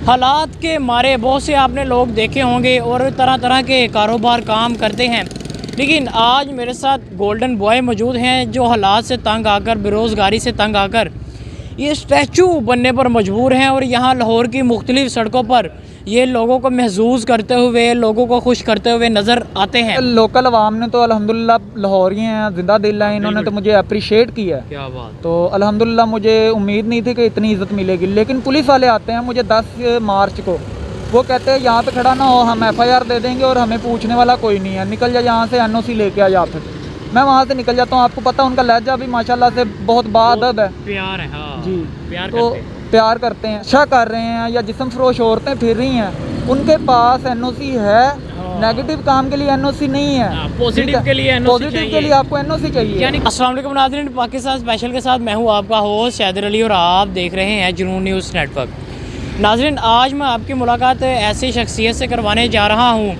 हालात के मारे बहुत से आपने लोग देखे होंगे और तरह तरह के कारोबार काम करते हैं, लेकिन आज मेरे साथ गोल्डन बॉय मौजूद हैं जो हालात से तंग आकर, बेरोज़गारी से तंग आकर ये स्टैचू बनने पर मजबूर हैं और यहाँ लाहौर की मुख्तलिफ़ सड़कों पर ये लोगों को महसूस करते हुए, लोगों को खुश करते हुए नज़र आते हैं। लोकल आवाम ने तो अल्हम्दुलिल्लाह लाहौरी हैं, जिंदा दिल है, इन्होंने तो मुझे अप्रिशिएट किया। क्या बात। तो अल्हम्दुलिल्लाह मुझे उम्मीद नहीं थी कि इतनी इज्जत मिलेगी, लेकिन पुलिस वाले आते हैं मुझे 10 मार्च को, वो कहते हैं यहाँ पे खड़ा ना हो, हम FIR दे देंगे और हमें पूछने वाला कोई नहीं है, निकल जा यहाँ से, NOC लेके आ जा। फिर मैं वहाँ से निकल जाता हूँ। आपको पता है उनका लहजा भी माशाल्लाह से बहुत बाअदब है, प्यार है। हाँ जी, प्यार तो प्यार करते हैं, अच्छा कर रहे हैं। या जिस्म फरोश औरतें फिर रही हैं, उनके पास NOC है, नेगेटिव काम के लिए NOC नहीं है, पॉजिटिव के लिए NOC पॉजिटिव के लिए आपको NOC चाहिए। यानी अस्सलाम वालेकुम नाज़रीन, पाकिस्तान स्पेशल के साथ मैं हूँ आपका होस्ट हैदर अली और आप देख रहे हैं जुनून न्यूज़ नेटवर्क। नाज़रीन, आज मैं आपकी मुलाकात ऐसी शख्सियत से करवाने जा रहा हूँ,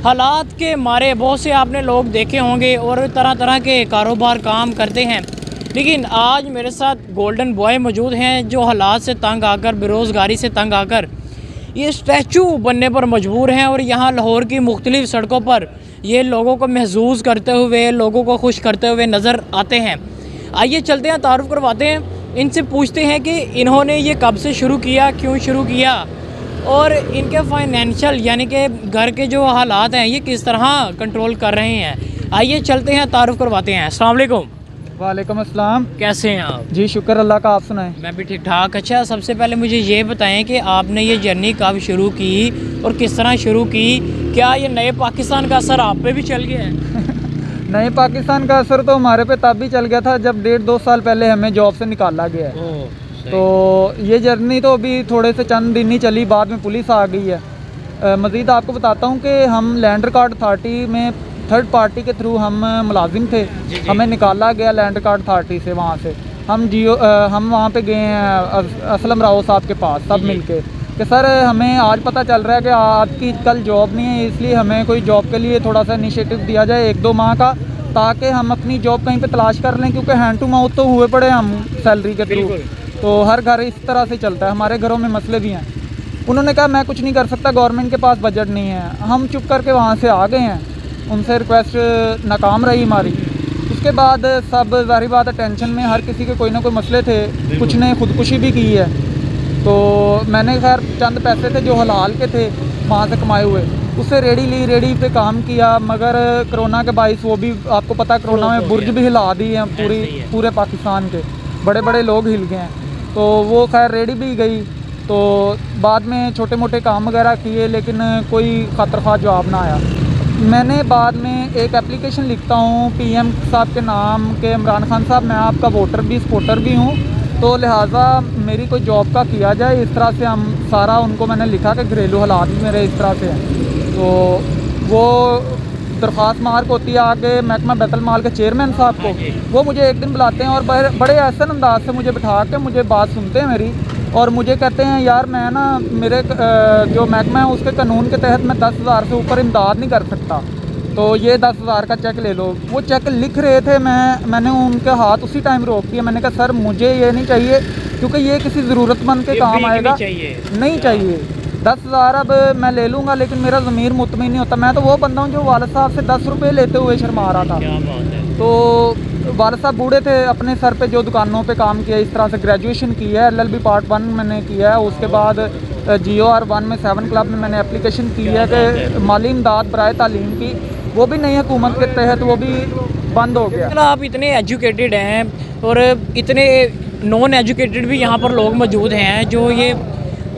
हालात के मारे बहुत से आपने लोग देखे होंगे और तरह तरह के कारोबार काम करते हैं, लेकिन आज मेरे साथ गोल्डन बॉय मौजूद हैं जो हालात से तंग आकर, बेरोज़गारी से तंग आकर ये स्टैचू बनने पर मजबूर हैं और यहाँ लाहौर की मुख्तलिफ़ सड़कों पर ये लोगों को महसूस करते हुए, लोगों को खुश करते हुए नज़र आते हैं। आइए चलते हैं, तारुफ़ करवाते हैं, इनसे पूछते हैं कि इन्होंने ये कब से शुरू किया, क्यों शुरू किया और इनके फाइनेंशियल यानी कि घर के जो हालात हैं ये किस तरह कंट्रोल कर रहे हैं। आइए चलते हैं, तारुफ़ करवाते हैं। अस्सलाम वालेकुम। वालेकुम अस्सलाम। कैसे हैं आप? जी शुक्र अल्लाह का, आप सुनाएं। मैं भी ठीक ठाक। अच्छा, सबसे पहले मुझे ये बताएं कि आपने ये जर्नी कब शुरू की और किस तरह शुरू की? क्या ये नए पाकिस्तान का असर आप पे भी चल गया है? नए पाकिस्तान का असर तो हमारे पे तब भी चल गया था जब 1.5-2 साल पहले हमें जॉब से निकाला गया है। तो ये जर्नी तो अभी थोड़े से चंद दिन ही चली, बाद में पुलिस आ गई है। मज़ीद आपको बताता हूँ कि हम लैंड रिकॉर्ड अथॉरिटी में थर्ड पार्टी के थ्रू हम मुलाजिम थे, हमें निकाला गया लैंड रिकॉर्ड अथॉरिटी से। वहाँ से हम वहाँ पे गए हैं असलम राव साहब के पास, सब मिलके कि सर हमें आज पता चल रहा है कि आपकी कल जॉब नहीं है, इसलिए हमें कोई जॉब के लिए थोड़ा सा इनिशिएटिव दिया जाए 1-2 माह का, ताकि हम अपनी जॉब कहीं पे तलाश कर लें, क्योंकि हैंड टू माउथ तो हुए पड़े हम सैलरी के थ्रू। तो हर घर इस तरह से चलता है, हमारे घरों में मसले भी हैं। उन्होंने कहा मैं कुछ नहीं कर सकता, गवर्नमेंट के पास बजट नहीं है। हम चुप करके वहाँ से आ गए हैं, उनसे रिक्वेस्ट नाकाम रही हमारी। उसके बाद सब ज़ाहिर बात है टेंशन में, हर किसी के कोई ना कोई मसले थे, कुछ ने खुदकुशी भी की है। तो मैंने खैर चंद पैसे थे जो हलाल के थे वहाँ से कमाए हुए, उससे रेडी ली, रेडी पे काम किया। मगर कोरोना के बाइस वो भी आपको पता है, कोरोना में बुर्ज भी हिला दिए हैं पूरे पाकिस्तान के, बड़े बड़े लोग हिल गए हैं। तो वो खैर रेडी भी गई। तो बाद में छोटे मोटे काम वगैरह किए, लेकिन कोई खातर जवाब ना आया। मैंने बाद में एक एप्लीकेशन लिखता हूँ PM साहब के नाम के, इमरान खान साहब मैं आपका वोटर भी सपोर्टर भी हूँ, तो लिहाजा मेरी कोई जॉब का किया जाए। इस तरह से हम सारा उनको मैंने लिखा कि घरेलू हालात भी मेरे इस तरह से हैं। तो वो दरख्वास्त मार्क होती है आगे महकमा बैतुल माल के चेयरमैन साहब को, वो मुझे एक दिन बुलाते हैं और बड़े ऐसे अंदाज से मुझे बिठा के मुझे बात सुनते हैं मेरी, और मुझे कहते हैं यार मैं ना, मेरे जो महकमा है उसके कानून के तहत मैं 10,000 से ऊपर इमदाद नहीं कर सकता, तो ये 10,000 का चेक ले लो। वो चेक लिख रहे थे, मैंने उनके हाथ उसी टाइम रोक दिया। मैंने कहा सर मुझे ये नहीं चाहिए, क्योंकि ये किसी ज़रूरतमंद के काम आएगा, नहीं चाहिए। 10,000 अब मैं ले लूँगा, लेकिन मेरा ज़मीर मुतमईन नहीं होता। मैं तो वो बंदा हूँ जो वालिद साहब से 10 रुपये लेते हुए शर्मा रहा था। तो वालिद साहब बूढ़े थे, अपने सर पे जो दुकानों पे काम किया, इस तरह से ग्रेजुएशन की है, LLB पार्ट 1 मैंने किया है। उसके बाद GOR 1 में 7 क्लब में मैंने एप्लीकेशन की है कि माली इमदाद बराए तालीम की, वो भी नई हुकूमत के तहत वो भी बंद हो गया। आप इतने एजुकेटेड हैं और इतने नॉन एजुकेटेड भी यहाँ पर लोग मौजूद हैं, जो ये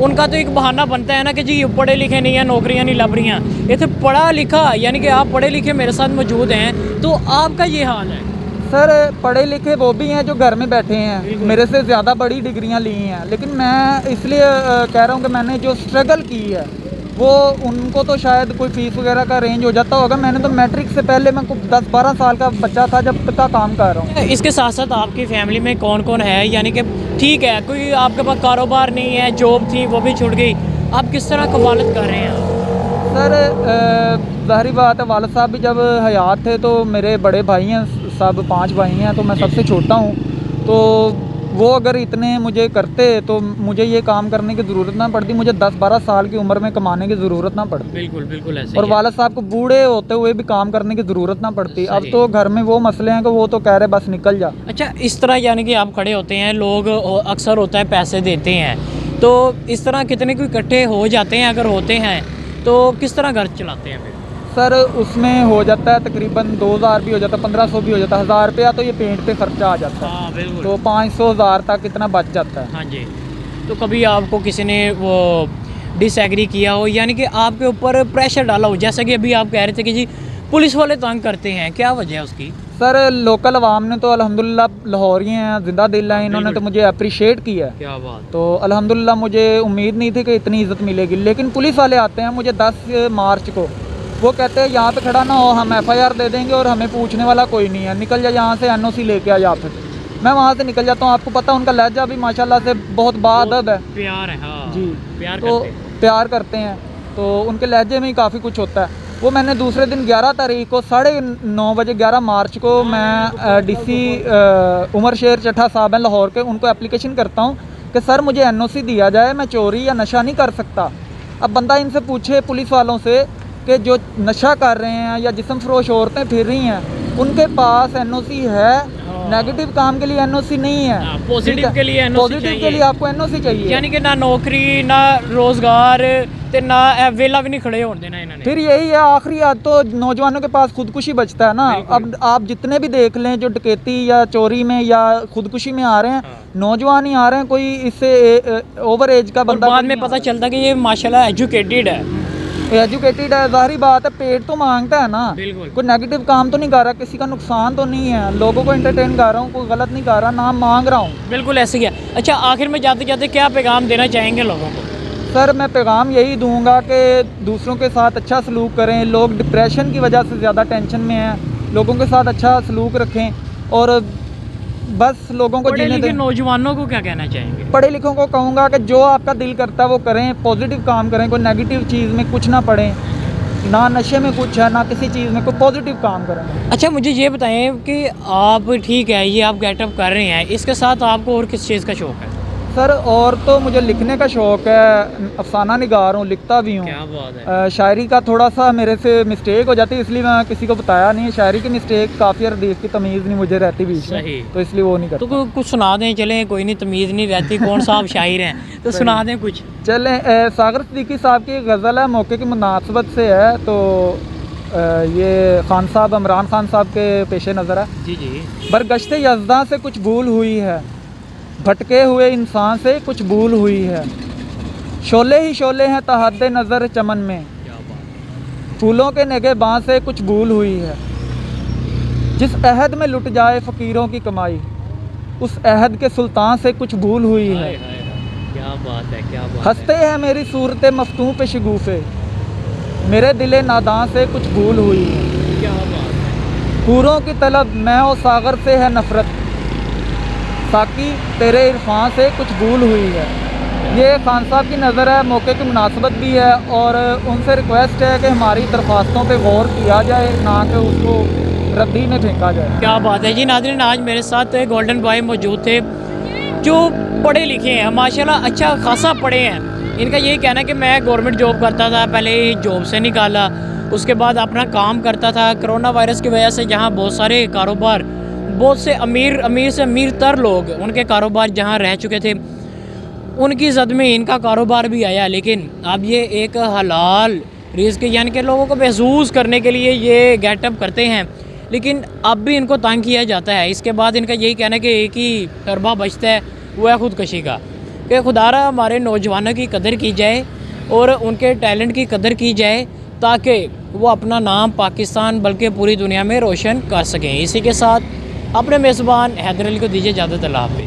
उनका तो एक बहाना बनता है ना कि जी पढ़े लिखे नहीं हैं, नौकरियाँ नहीं लभ रही हैं। ये तो पढ़ा लिखा, यानी कि आप पढ़े लिखे मेरे साथ मौजूद हैं, तो आपका ये हाल है। सर पढ़े लिखे वो भी हैं जो घर में बैठे हैं, मेरे से ज़्यादा बड़ी डिग्रियां ली हैं, लेकिन मैं इसलिए कह रहा हूं कि मैंने जो स्ट्रगल की है वो उनको तो शायद कोई फ़ीस वगैरह का रेंज हो जाता होगा। मैंने तो मैट्रिक से पहले मैं 10-12 साल का बच्चा था जब तक का काम कर रहा हूँ। इसके साथ साथ आपकी फैमिली में कौन कौन है? यानी कि ठीक है कोई आपके पास कारोबार नहीं है, जॉब थी वो भी छूट गई, आप किस तरह कफालत कर रहे हैं? सर ज़ाहिर बात है, वालिद साहब भी जब हयात थे तो मेरे बड़े भाई हैं, सब 5 भाई हैं, तो मैं सबसे छोटा हूँ। तो वो अगर इतने मुझे करते तो मुझे ये काम करने की ज़रूरत ना पड़ती, मुझे 10-12 साल की उम्र में कमाने की ज़रूरत ना पड़ती। बिल्कुल बिल्कुल ऐसे और ही है। वालिद साहब को बूढ़े होते हुए भी काम करने की ज़रूरत ना पड़ती। अब सही। तो घर में वो मसले हैं कि वो तो कह रहे बस निकल जा। अच्छा, इस तरह यानी कि आप खड़े होते हैं, लोग अक्सर होता है पैसे देते हैं, तो इस तरह कितने कोई इकट्ठे हो जाते हैं, अगर होते हैं तो किस तरह घर चलाते हैं फिर? सर उसमें हो जाता है तकरीबन 2000 भी हो जाता है, 1500 भी हो जाता है, 1000 रुपया तो ये पेंट पे खर्चा आ जाता है। हाँ बिल्कुल। तो 500-1000 तक इतना बच जाता है। हाँ जी। तो कभी आपको किसी ने वो डिसएग्री किया हो, यानी कि आपके ऊपर प्रेशर डाला हो, जैसा कि अभी आप कह रहे थे कि जी पुलिस वाले तंग करते हैं, क्या वजह है उसकी? सर लोकल अवाम ने तो अल्हम्दुलिल्लाह लाहौरी हैं, जिंदा दिल हैं, इन्होंने तो मुझे अप्रिशिएट किया है। क्या बात। तो अल्हम्दुलिल्लाह मुझे उम्मीद नहीं थी कि इतनी इज़्ज़त मिलेगी। लेकिन पुलिस वाले आते हैं मुझे 10 मार्च को, वो कहते हैं यहाँ पे खड़ा ना हो, हम FIR दे देंगे और हमें पूछने वाला कोई नहीं है, निकल जा यहाँ से, NOC लेके आ जा। फिर मैं वहाँ से निकल जाता हूँ। आपको पता है उनका लहजा भी माशाल्लाह से बहुत बाअदब है। प्यार है। हाँ जी, प्यार तो करते हैं। प्यार करते हैं, तो उनके लहजे में ही काफ़ी कुछ होता है। वो मैंने दूसरे दिन 11 तारीख को 9:30 बजे 11 मार्च को मैं DC उमर शेर चट्ठा साहब हैं लाहौर के, उनको एप्लीकेशन करता हूँ कि सर मुझे NOC दिया जाए, मैं चोरी या नशा नहीं कर सकता। अब बंदा इनसे पूछे पुलिस वालों से कि जो नशा कर रहे हैं या जिस्म फरोश औरतें फिर रही हैं, उनके पास NOC है, नेगेटिव काम के लिए NOC नहीं है, पॉजिटिव के लिए NOC पॉजिटिव के लिए आपको NOC चाहिए। यानी कि ना नौकरी ना रोजगार ते ना वेला भी नहीं खड़े होने देना इन्होंने। फिर यही है आखिरी आज तो नौजवानों के पास खुदकुशी बचता है ना। अब आप जितने भी देख लें जो डकैती या चोरी में या खुदकुशी में आ रहे हैं, नौजवान ही आ रहे हैं, कोई इससे ओवर एज का बंदा बाद में पता चलता कि ये माशाल्लाह एजुकेटेड है। एजुकेटेड है, जाहिर बात है पेट तो मांगता है ना। बिल्कुल। कोई नेगेटिव काम तो नहीं कर रहा, किसी का नुकसान तो नहीं है, लोगों को एंटरटेन कर रहा हूँ, कोई गलत नहीं कर रहा, ना मांग रहा हूँ। बिल्कुल ऐसे ही है। अच्छा, आखिर में जाते जाते क्या पैगाम देना चाहेंगे लोगों को? सर मैं पैगाम यही दूंगा कि दूसरों के साथ अच्छा सलूक करें। लोग डिप्रेशन की वजह से ज़्यादा टेंशन में हैं, लोगों के साथ अच्छा सलूक रखें और बस लोगों को पढ़े जीने लिखे दें। नौजवानों को क्या कहना चाहेंगे? पढ़े लिखों को कहूँगा कि जो आपका दिल करता है वो करें, पॉजिटिव काम करें, कोई नेगेटिव चीज़ में कुछ ना पड़ें, ना नशे में कुछ है ना किसी चीज़ में, कोई पॉजिटिव काम करें। अच्छा, मुझे ये बताएं कि आप ठीक है ये आप गेटअप कर रहे हैं, इसके साथ आपको और किस चीज़ का शौक़ है? सर और तो मुझे लिखने का शौक़ है, अफसाना निगार हूँ, लिखता भी हूँ। क्या बात है। शायरी का थोड़ा सा मेरे से मिस्टेक हो जाती है, इसलिए मैं किसी को बताया नहीं है। शायरी की मिस्टेक काफ़ी, हदीस की तमीज़ नहीं मुझे रहती बीच में, सही। तो इसलिए वो नहीं करता। तो कुछ सुना दें, चलें, कोई नहीं, तमीज़ नहीं रहती, कौन सा आप शायर हैं तो सुना दें कुछ। चलें, सागर सिद्दीकी साहब की गज़ल है, मौके की मुनासबत से है, तो ये खान साहब, इमरान खान साहब के पेश नज़र है। जी जी। बरगश्ते यज़्दा से कुछ भूल हुई है, भटके हुए इंसान से कुछ भूल हुई है, शोले ही शोले हैं तहद्दे नज़र चमन में, क्या बात। फूलों के निगहबां से कुछ भूल हुई है, जिस अहद में लुट जाए फ़कीरों की कमाई, उस अहद के सुल्तान से कुछ भूल हुई है। हाय, हाय, हाय। क्या बात है, क्या बात हंसते हैं मेरी सूरत मफ्तूं पे शगुफ़े, मेरे दिले नादां से कुछ भूल हुई है, है, क्या बात है। हूरों की तलब मैं और सागर से है नफ़रत, ताकि तेरे इरफान से कुछ भूल हुई है। ये खान साहब की नज़र है, मौके की मुनासबत भी है, और उनसे रिक्वेस्ट है कि हमारी दरख्वास्तों पे गौर किया जाए, ना कि उसको रद्दी में फेंका जाए। क्या बात है जी। नाज़रीन, आज मेरे साथ गोल्डन बॉय मौजूद थे जो पढ़े लिखे हैं, माशाल्लाह अच्छा खासा पढ़े हैं। इनका यही कहना है कि मैं गवर्नमेंट जॉब करता था, पहले जॉब से निकाला, उसके बाद अपना काम करता था। कोरोना वायरस की वजह से जहाँ बहुत सारे कारोबार, बहुत से अमीर से अमीर तर लोग उनके कारोबार जहाँ रह चुके थे, उनकी जद में इनका कारोबार भी आया। लेकिन अब ये एक हलाल रिज़्क़ यानी कि लोगों को महसूस करने के लिए ये गेटअप करते हैं, लेकिन अब भी इनको तंग किया जाता है। इसके बाद इनका यही कहना है कि एक ही तर्बा बचता है, वो है ख़ुदकशी का, कि खुदारा हमारे नौजवानों की कदर की जाए और उनके टैलेंट की कदर की जाए, ताकि वो अपना नाम पाकिस्तान बल्कि पूरी दुनिया में रोशन कर सकें। इसी के साथ अपने मेज़बान हैदर अली को दीजिए इजाज़त। अल्लाह हाफ़िज़।